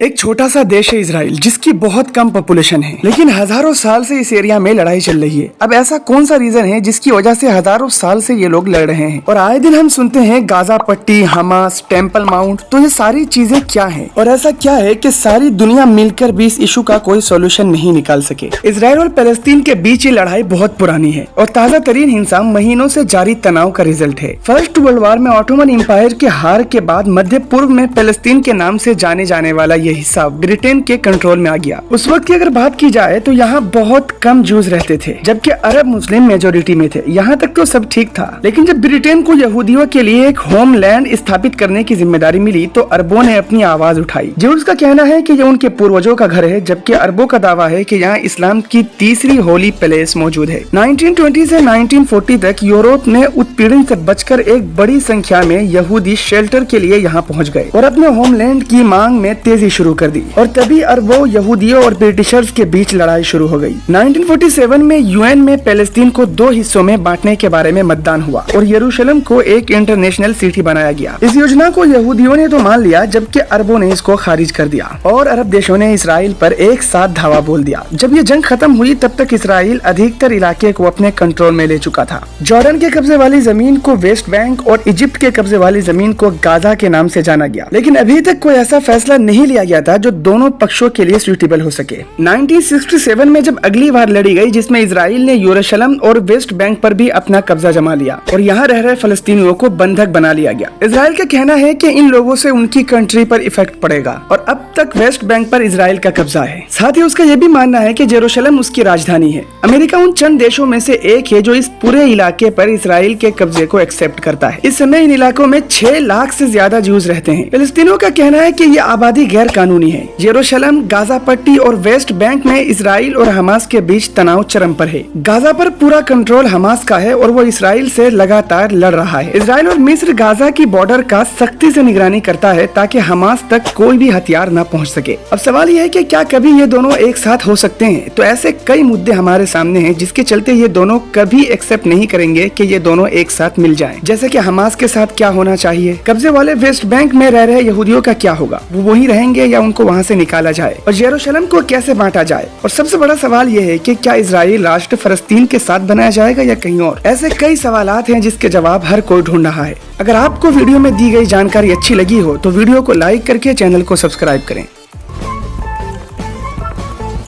एक छोटा सा देश है इजराइल, जिसकी बहुत कम पॉपुलेशन है, लेकिन हजारों साल से इस एरिया में लड़ाई चल रही है। अब ऐसा कौन सा रीजन है जिसकी वजह से हजारों साल से ये लोग लड़ रहे हैं? और आए दिन हम सुनते हैं गाजा पट्टी, हमास, टेम्पल माउंट। तो ये सारी चीजें क्या हैं? और ऐसा क्या है कि सारी दुनिया मिलकर भी इस इशू का कोई सोल्यूशन नहीं निकाल सके? इजराइल और पैलेस्टीन के बीच ये लड़ाई बहुत पुरानी है और ताजा तरीन हिंसा महीनों से जारी तनाव का रिजल्ट है। फर्स्ट वर्ल्ड वॉर में ऑटोमन एम्पायर के हार के बाद मध्य पूर्व में पैलेस्टीन के नाम से जाने जाने वाला ये हिस्सा ब्रिटेन के कंट्रोल में आ गया। उस वक्त की अगर बात की जाए तो यहाँ बहुत कम जूस रहते थे, जबकि अरब मुस्लिम मेजोरिटी में थे। यहाँ तक तो सब ठीक था, लेकिन जब ब्रिटेन को यहूदियों के लिए एक होमलैंड स्थापित करने की जिम्मेदारी मिली तो अरबों ने अपनी आवाज उठाई। ज्यूज का कहना है कि यह उनके पूर्वजों का घर है, जबकि अरबों का दावा है कि यहाँ इस्लाम की तीसरी होली पैलेस मौजूद है। 1920 से 1940 तक यूरोप में उत्पीड़न से बचकर एक बड़ी संख्या में यहूदी शेल्टर के लिए यहाँ पहुँच गए और अपने होमलैंड की मांग में तेजी शुरू कर दी। और तभी अरबों, यहूदियों और ब्रिटिशर्स के बीच लड़ाई शुरू हो गई। 1947 में यूएन में पैलेस्टीन को दो हिस्सों में बांटने के बारे में मतदान हुआ और यरूशलेम को एक इंटरनेशनल सिटी बनाया गया। इस योजना को यहूदियों ने तो मान लिया, जबकि अरबों ने इसको खारिज कर दिया और अरब देशों ने इसराइल पर एक साथ धावा बोल दिया। जब ये जंग खत्म हुई तब तक इसराइल अधिकतर इलाके को अपने कंट्रोल में ले चुका था। जॉर्डन के कब्जे वाली जमीन को वेस्ट बैंक और इजिप्ट के कब्जे वाली जमीन को गाजा के नाम से जाना गया, लेकिन अभी तक कोई ऐसा फैसला नहीं लिया गया था जो दोनों पक्षों के लिए सूटेबल हो सके। 1967 में जब अगली बार लड़ी गई, जिसमें इजराइल ने यरूशलेम और वेस्ट बैंक पर भी अपना कब्जा जमा लिया और यहाँ रह रहे फलस्तीनियों को बंधक बना लिया गया। इजराइल का कहना है कि इन लोगों से उनकी कंट्री पर इफेक्ट पड़ेगा और अब तक वेस्ट बैंक पर इजराइल का कब्जा है। साथ ही उसका यह भी मानना है कि यरूशलेम उसकी राजधानी है। अमेरिका उन चंद देशों में से एक है जो इस पूरे इलाके पर इजराइल के कब्जे को एक्सेप्ट करता है। इस समय इन इलाकों में 6 लाख से ज्यादा ज्यूज रहते हैं। फलस्तीनियों का कहना है कि ये आबादी गैर कानूनी है। यरूशलेम, गाजा पट्टी और वेस्ट बैंक में इजराइल और हमास के बीच तनाव चरम पर है। गाजा पर पूरा कंट्रोल हमास का है और वो इसराइल से लगातार लड़ रहा है। इजराइल और मिस्र गाजा की बॉर्डर का सख्ती से निगरानी करता है ताकि हमास तक कोई भी हथियार न पहुंच सके। अब सवाल यह है कि क्या कभी ये दोनों एक साथ हो सकते हैं? तो ऐसे कई मुद्दे हमारे सामने हैं जिसके चलते ये दोनों कभी एक्सेप्ट नहीं करेंगे कि ये दोनों एक साथ मिल जाएं। जैसे कि हमास के साथ क्या होना चाहिए, कब्जे वाले वेस्ट बैंक में रह रहे यहूदियों का क्या होगा, वो वहीं रहेंगे या उनको वहाँ से निकाला जाए, और यरूशलेम को कैसे बांटा जाए। और सबसे बड़ा सवाल ये है कि क्या इजराइल राष्ट्र फलस्तीन के साथ बनाया जाएगा या कहीं और। ऐसे कई सवालात हैं जिसके जवाब हर कोई ढूंढ रहा है। अगर आपको वीडियो में दी गई जानकारी अच्छी लगी हो तो वीडियो को लाइक करके चैनल को सब्सक्राइब करें।